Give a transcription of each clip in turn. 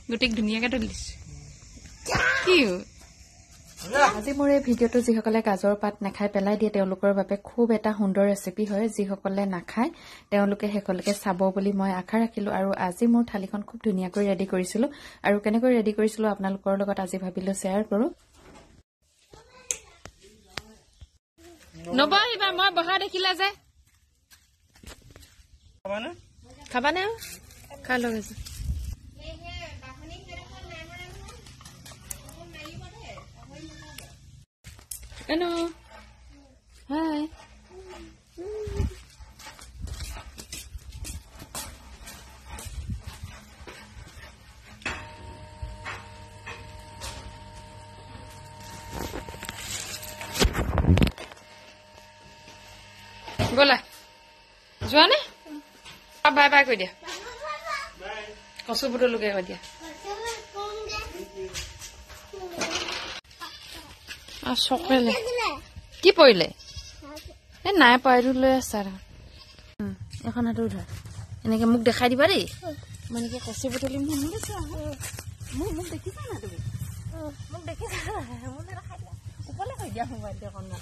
গুটিক ধুনীয়াকে তুলিছো কি আজি মোৰ এই ভিডিঅ'টো যিসকলে গাজৰ পাত নাখাই পেলাই দিয়ে তেওঁলোকৰ বাবে খুব এটা সুন্দৰ ৰেচিপি হয় যিসকলে নাখায় তেওঁলোকে হেকলকে চাব বুলি মই আশা ৰাখিলো আৰু আজি মোৰ থালিখন খুব ধুনীয়াকৈ ৰেডি কৰিছিলো আৰু কেনেকৈ ৰেডি কৰিছিলো আপোনালোকৰ লগত আজি ভাবিলো শেয়াৰ কৰো নবহিবা মই বহা দেখিলা যে খাবানে খাই লগ আছে Hello. Hi. Bola. Joane? Bye bye koi dia. Bye. Kosu budo luge koi dia. Sokele. Ki poile? E nai pairu le sara. Ekhon atu dha. Eneke muk dekhai diba dei. Mane ke kosi botoli muk dekha. Muk dekhisa na tumi. Muk dekhisa. Muk na khai dia. Upole koi dia mobile de kon na.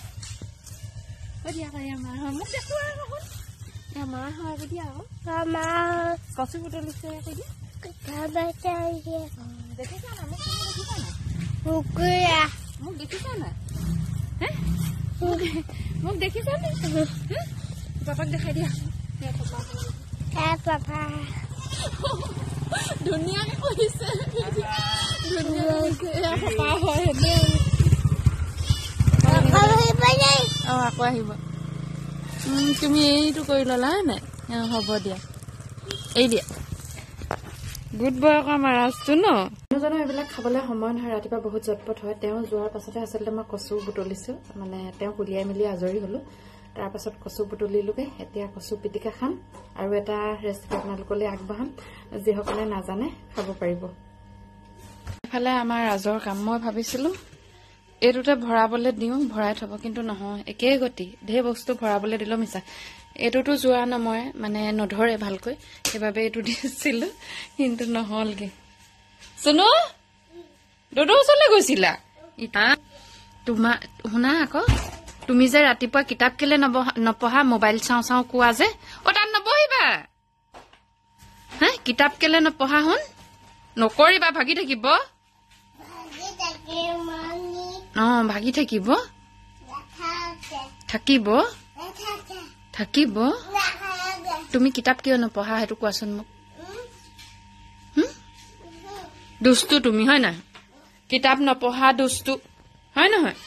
Koi dia ka ya ma. Muk dekhu a kon. Ya ma ha koi dia o. Ma. Kosi botoli se koi dia. Ka ba chai dia. Dekhisa na muk dekhisa na. Muk ya. Muk dekhisa na? He? Muk dekhisa na? Papa dekhai dia. Ya papa. Ya papa. Dunia ke koise. Dunia ke ya papa hoy ne. Papa ahiba nai. Aku ahiba. Tumi eitu koi lala na? Ya hobo dia. Ei dia. Good boy ka marastu no. জানো এবিলাক খাবলৈ সময় নহয় ৰাতিপুৱা বহুত জটপট হয় তেওঁ যোৱাৰ পাছতে আসলে মই কচু বুটলিছো মানে তেওঁ কুলিয়াই মিলি আজৰি হলো তাৰ পাছত কচু বুটলিলোকে এতিয়া কচু পিটিকা খাম আৰু এটা ৰেচিপি আপোনালোকলৈ আগবঢ়াম যিসকলে নাজানে খাব পাৰিব এফালে আমাৰ ৰাজৰ কাম মই ভাবিছিলো এৰুতে ভৰাবলৈ দিও ভৰাই থব কিন্তু নহয় একে গতি ধে বস্তু ভৰাবলৈ দিলো মিছা এটোটো যোৱা না মই মানে নধৰে ভালকৈ এবাবে এটো দিছিলো কিন্তু নহলগে Suno? Dodo sole গৈছিলা ইটা তোমা হুনা আকো তুমি যে ৰাতিপুৱা কিতাপ কেলে নপঢ়া মোবাইল চাও চাও কোৱা যে ওটা নবহিবা হে কিতাপ কেলে নপঢ়া হন নকৰিবা ভাগি থাকিব ভাগি থাকিব থাকিব থাকিব তুমি কিতাপ কিয় নপঢ়া হেতু কোৱাচোন মোক দুষ্টু তুমি হয় না কিতাপ নপঢ়া দুষ্টু হয় নহয়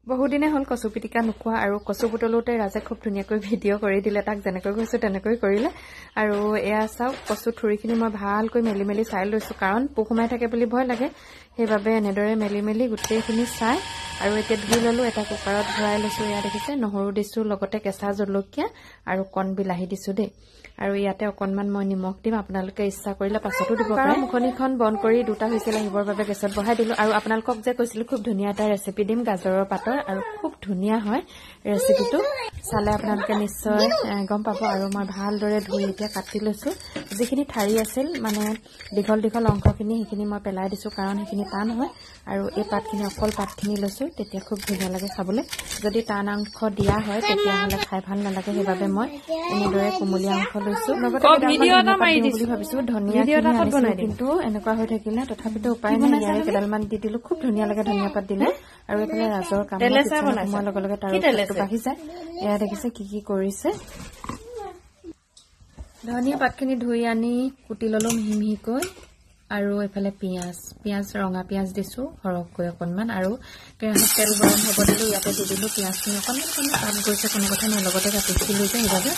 বহুদিনে হল কচু পিটিকা নোখোৱা আৰু কচু বুটলুতে ৰাজে খুব ধুনীয়াকৈ ভিডিঅ' কৰি দিলে তাক যেনেকৈ কৈছো তেনেকৈ কৰিলে আৰু এয়া চাও কচু থুৰিখিনি মই ভালকৈ মেলি মেলি চাই লৈছো কাৰণ পোকমাই থাকে বুলি ভয় লাগে সেইবাবে এনেদৰে মেলি মেলি গুটেইখিনি চাই আৰু এতিয়া ধুই ললো এটা কুকাৰত ভৰাই লৈছো এয়া দেখিছে নহৰু দিছো লগতে কেঁচা জলকীয়া আৰু কণ বিলাহী দিছো দেই আৰু ইয়াতে অকনমান মই নিমখ দিম আপোনালোকে ইচ্ছা কৰিলে পাছতো দিব পাৰে মুখনিখন বন্ধ কৰি দুটা হুইছেল আহিবৰ বাবে গেছত বহাই দিলো আৰু আপোনালোকক যে কৈছিলো খুব ধুনীয়া এটা ৰেচিপি দিম গাজৰৰ পাতৰ আৰু খুব ধুনীয়া হয় ৰেচিপিটো চালে আপোনালোকে নিশ্চয় গম পাব আৰু মই ভালদৰে ধুই এতিয়া কাটি লৈছো যিখিনি ঠাৰি আছিল মানে দীঘল দীঘল অংশখিনি সেইখিনি মই পেলাই দিছো কাৰণ সেইখিনি টান হয় আৰু এই পাতখিনি অকল পাতখিনি লৈছো তেতিয়া খুব ধুনীয়া লাগে খাবলৈ যদি টান অংশ দিয়া হয় তেতিয়া হলে খাই ভাল নালাগে সেইবাবে মই এনেদৰে কোমলীয়া অংশ লৈছো লগতে ভিডিঅ' এটা মাৰি দিছো বুলি ভাবিছো ধনিয়া কিন্তু এনেকুৱা হৈ থাকিলে তথাপিতো উপায় নাই ইয়াৰে কেডালমান দি দিলো খুব ধুনীয়া লাগে ধনিয়া পাত দিলে আৰু এফালে ৰাজৰ কাম মই লগে লগে তাৰ বাঢ়ি যায় এয়া দেখিছে কি কৰিছে ধনিয়া পাতখিনি ধুই আনি কুটি ললো মিহি মিহিকৈ আৰু এফালে পিয়াজ ৰঙা পিয়াজ দিছো হৰকৈ অকনমান আৰু কেৰাহীত তেল গৰম হ'ব দিলো ইয়াতে দি দিলো পিয়াজখিনি অকনমান কাম কৰিছে কোনো কথা নাই লগতে কাটিছিলো যে সেইবাবে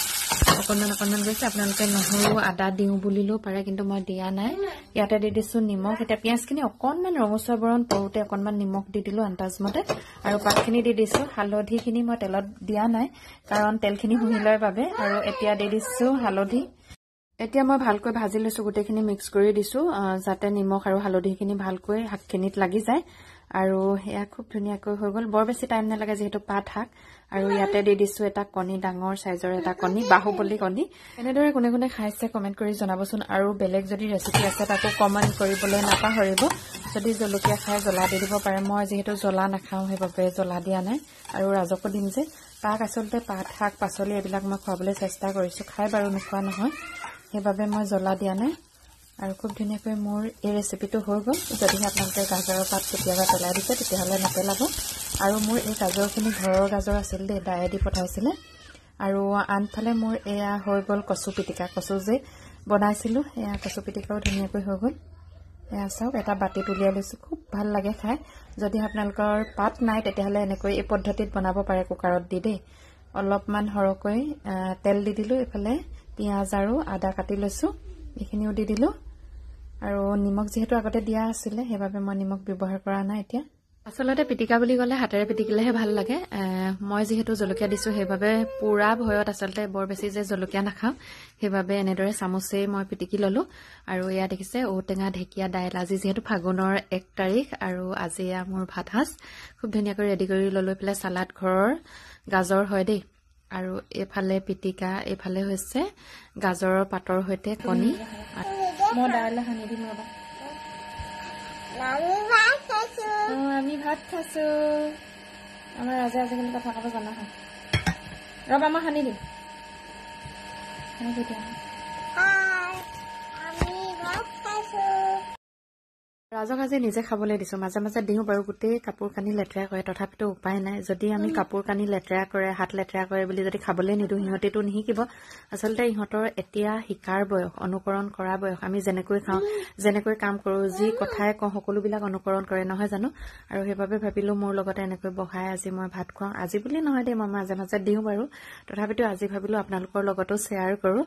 অকনমান গৈছে আপোনালোকে নহৰু আদা দিও বুলিলেও পাৰে কিন্তু মই দিয়া নাই ইয়াতে দি দিছো নিমখ এটা পিয়াজখিনি অকনমান ৰঙচুৱা বৰণ পৰোতে অকনমান নিমখ দি দিলো আন্দাজমতে আৰু পাতখিনি দি দিছো হালধিখিনি মই তেলত দিয়া নাই কাৰণ তেলখিনি হুহি লয় বাবে আৰু এতিয়া দি দিছো হালধি এতিয়া মই ভালকৈ ভাজি লৈছো গুটেখিনি মিক্স কৰি দিছো যাতে নিমখ আৰু হালধিখিনি ভালকৈ শাকখিনিত লাগি যায় আৰু এয়া খুব ধুনীয়াকৈ হৈ গ'ল বৰ বেছি টাইম নালাগে যিহেতু পাত শাক আৰু ইয়াতে দি দিছো এটা কণী ডাঙৰ সাইজৰ এটা কণী বাহুবলী কণী এনেদৰে কোনে কোনে খাইছে কমেন্ট কৰি জনাবচোন আৰু বেলেগ যদি ৰেচিপি আছে তাকো কমেন্ট কৰিবলৈ নাপাহৰিব যদি জলকীয়া খাই জ্বলা দি দিব পাৰে মই যেহেতু জ্বলা নাখাওঁ সেইবাবে জ্বলা দিয়া নাই আৰু ৰাজকো দিম যে তাক আচলতে পাত শাক পাচলি এইবিলাক মই খুৱাবলৈ চেষ্টা কৰিছো খাই বাৰু নোখোৱা নহয় সেইবাবে মই জ্বলা দিয়া নাই আৰু খুব ধুনীয়াকৈ মোৰ এই ৰেচিপিটো হৈ গ'ল যদি আপোনালোকে গাজৰৰ পাত কেতিয়াবা পেলাই দিছে তেতিয়াহ'লে নেপেলাব আৰু মোৰ এই গাজৰখিনি ঘৰৰ গাজৰ আছিল দেই দায়ে দি পঠাইছিলে আৰু আনফালে মোৰ এয়া হৈ গ'ল কচু পিটিকা কচু যে বনাইছিলোঁ এয়া কচু পিটিকাও ধুনীয়াকৈ হৈ গ'ল এয়া চাওক এটা বাটিত উলিয়াই লৈছোঁ খুব ভাল লাগে খাই যদি আপোনালোকৰ পাত নাই তেতিয়াহ'লে এনেকৈ এই পদ্ধতিত বনাব পাৰে কুকাৰত দি দেই অলপমান সৰহকৈ তেল দি দিলোঁ এইফালে পিঁয়াজ আৰু আদা কাটি লৈছোঁ এইখিনিও দি দিলোঁ আৰু নিমখ যেহেতু আগতে দিয়া আছিলে সেইবাবে মই নিমখ ব্যৱহাৰ কৰা নাই এতিয়া আচলতে পিটিকা বুলি ক'লে হাতেৰে পিটিকিলেহে ভাল লাগে মই যেহেতু জলকীয়া দিছোঁ সেইবাবে পুৰা ভয়ত আচলতে বৰ বেছি যে জলকীয়া নাখাওঁ সেইবাবে এনেদৰে চামুচেই মই পিটিকি ল'লোঁ আৰু এয়া দেখিছে ঔটেঙা ঢেকীয়া দাইল আজি যিহেতু ফাগুনৰ 1 তাৰিখ আৰু আজি এয়া মোৰ ভাত সাজ খুব ধুনীয়াকৈ ৰেডি কৰি ল'লোঁ এইফালে চালাড ঘৰৰ গাজৰ হয় দেই আৰু এইফালে পিটিকা এইফালে হৈছে গাজৰৰ পাতৰ সৈতে কণী মই দাইল সানি দিম ৰ'বা আমি ভাত খাইছো আমাৰ ৰাজে আজিকালি কথা ক'ব জনা হয় ৰ'বা মই সানি দিম ৰাজক আজি নিজে খাবলৈ দিছো মাজে মাজে দিওঁ বাৰু গোটেই কাপোৰ কানি লেতেৰা কৰে তথাপিতো উপায় নাই যদি আমি কাপোৰ কানি লেতেৰা কৰে হাত লেতেৰা কৰে বুলি যদি খাবলৈ নিদিওঁ সিহঁতেতো নিশিকিব আচলতে ইহঁতৰ এতিয়া শিকাৰ বয়স অনুকৰণ কৰা বয়স আমি যেনেকৈ খাওঁ যেনেকৈ কাম কৰোঁ যি কথাই কওঁ সকলোবিলাক অনুকৰণ কৰে নহয় জানো আৰু সেইবাবে ভাবিলোঁ মোৰ লগতে এনেকৈ বহাই আজি মই ভাত খুৱাওঁ আজি বুলি নহয় দেই মই মাজে মাজে দিওঁ বাৰু তথাপিতো আজি ভাবিলোঁ আপোনালোকৰ লগতো শ্বেয়াৰ কৰোঁ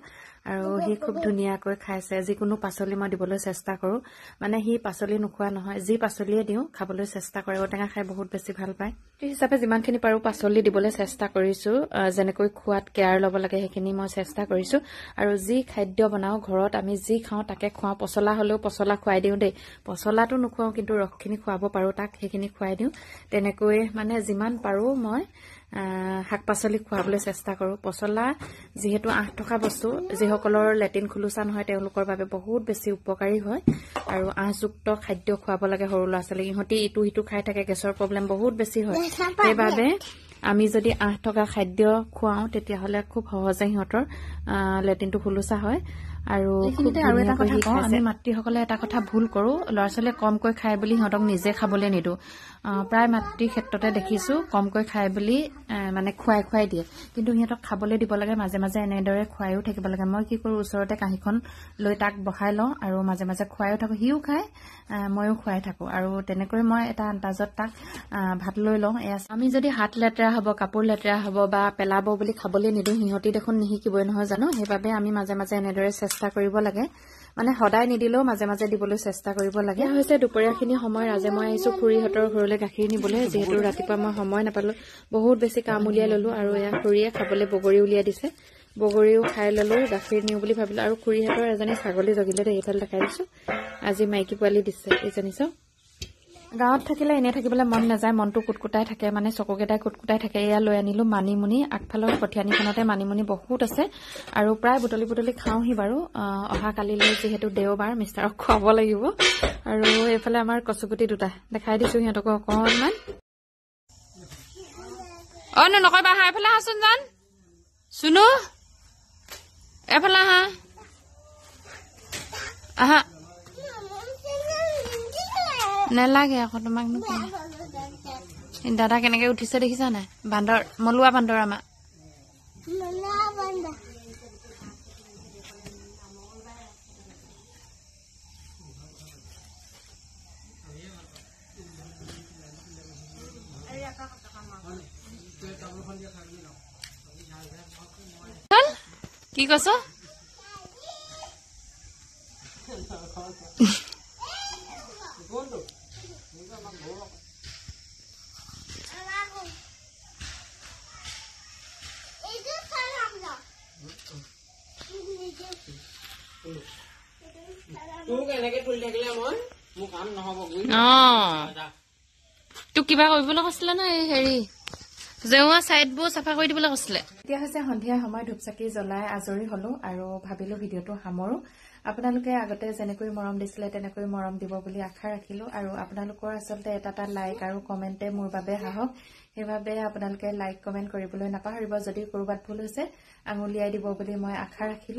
আৰু সি খুব ধুনীয়াকৈ খাইছে যিকোনো পাচলি মই দিবলৈ চেষ্টা কৰোঁ মানে সি পাচলি নোখোৱা নহয় যি পাচলিয়ে দিওঁ খাবলৈ চেষ্টা কৰে ঔটেঙা খাই বহুত বেছি ভাল পায় সেই হিচাপে যিমানখিনি পাৰোঁ পাচলি দিবলৈ চেষ্টা কৰিছোঁ যেনেকৈ খোৱাত কেয়াৰ ল'ব লাগে সেইখিনি মই চেষ্টা কৰিছোঁ আৰু যি খাদ্য বনাওঁ ঘৰত আমি যি খাওঁ তাকে খুৱাওঁ পচলা হ'লেও পচলা খুৱাই দিওঁ দেই পচলাটো নোখুৱাওঁ কিন্তু ৰসখিনি খুৱাব পাৰোঁ তাক সেইখিনি খুৱাই দিওঁ তেনেকৈ মানে যিমান পাৰোঁ মই শাক পাচলি খুৱাবলৈ চেষ্টা কৰোঁ পচলা যিহেতু 8 টকা বস্তু যিসকলৰ লেট্ৰিন খোলোচা নহয় তেওঁলোকৰ বাবে বহুত বেছি উপকাৰী হয় আৰু আঁহযুক্ত খাদ্য খুৱাব লাগে সৰু ল'ৰা ছোৱালীক ইহঁতি ইটো সিটো খাই থাকে গেছৰ প্ৰব্লেম বহুত বেছি হয় সেইবাবে আমি যদি 8 টকা খাদ্য খুৱাওঁ তেতিয়াহ'লে খুব সহজে সিহঁতৰ লেট্ৰিনটো খোলোচা হয় আৰু এটা কথা কওঁ আমি মাতৃসকলে এটা কথা ভুল কৰোঁ ল'ৰা ছোৱালীয়ে কমকৈ খায় বুলি সিহঁতক নিজে খাবলৈ নিদিওঁ প্ৰায় মাতৃৰ ক্ষেত্ৰতে দেখিছোঁ কমকৈ খায় বুলি মানে খুৱাই দিয়ে কিন্তু সিহঁতক খাবলৈ দিব লাগে মাজে মাজে এনেদৰে খুৱাইও থাকিব লাগে মই কি কৰোঁ ওচৰতে কাঁহীখন লৈ তাক বহাই লওঁ আৰু মাজে মাজে খুৱাইও থাকোঁ সিও খায় ময়ো খুৱাই থাকোঁ আৰু তেনেকৈ মই এটা আন্দাজত তাক ভাত লৈ লওঁ আমি যদি হাত লেতেৰা হ'ব কাপোৰ লেতেৰা হ'ব বা পেলাব বুলি খাবলৈ নিদিওঁ সিহঁতি দেখোন নিশিকিবই নহয় জানো সেইবাবে আমি মাজে মাজে এনেদৰে চেষ্টা কৰিব লাগে মানে সদায় নিদিলেও মাজে মাজে দিবলৈ চেষ্টা কৰিব লাগে হৈছে দুপৰীয়াখিনি সময় ৰাজে মই আহিছোঁ খুৰীহঁতৰ ঘৰলৈ গাখীৰ নিবলৈ যিহেতু ৰাতিপুৱা মই সময় নাপালোঁ বহুত বেছি কাম উলিয়াই ল'লোঁ আৰু এয়া খুৰীয়ে খাবলৈ বগৰী উলিয়াই দিছে বগৰীও খাই ল'লোঁ গাখীৰ নিওঁ বুলি ভাবিলোঁ আৰু খুৰীহঁতৰ এজনী ছাগলী জগিলে দেই এইফালে দেখাই দিছোঁ আজি মাইকী পোৱালি দিছে এইজনী চাওক গাঁৱত থাকিলে এনে থাকিবলৈ মন নাযায় মনটো কুটকুটাই থাকে মানে চকুকেইটাই কুটকুটাই থাকে এয়া লৈ আনিলোঁ মানিমুনি আগফালৰ কঠীয়ানিখনতে মানিমুনি বহুত আছে আৰু প্ৰায় বুটলি বুটলি খাওঁহি বাৰু অহা কালিলৈ যিহেতু দেওবাৰ মিষ্টাৰক খুৱাব লাগিব আৰু এইফালে আমাৰ কচুগুটি দুটা দেখাই দিছোঁ সিহঁতকো অকণমান নকবা হা এইফালে আহাচোন জান চুনু এইফালে আহা আহা নেলাগে আকৌ তোমাক দাদা কেনেকে উঠিছে দেখিছা নাই বান্দৰ মলুৱা বান্দৰ আমাৰ কি কৈছ তোক কিবা কৰিবলৈ কৈছিলে না এই হেৰি জেওৱা চাইডবোৰ চাফা কৰি দিবলৈ কৈছিলে এতিয়া হৈছে সন্ধিয়া সময় ধূপচাকি জ্বলাই আজৰি হলো আৰু ভাবিলো ভিডিঅ'টো সামৰো আপোনালোকে আগতে যেনেকৈ মৰম দিছিলে তেনেকৈ মৰম দিব বুলি আশা ৰাখিলো আৰু আপোনালোকৰ আচলতে এটা লাইক আৰু কমেন্টে মোৰ বাবে সাহস সেইভাবে আপোনালোকে লাইক কমেন্ট কৰিবলৈ নাপাহৰিব যদি কৰবাত ভুল হৈছে আঙুলিয়াই দিব বুলি মই আশা ৰাখিলো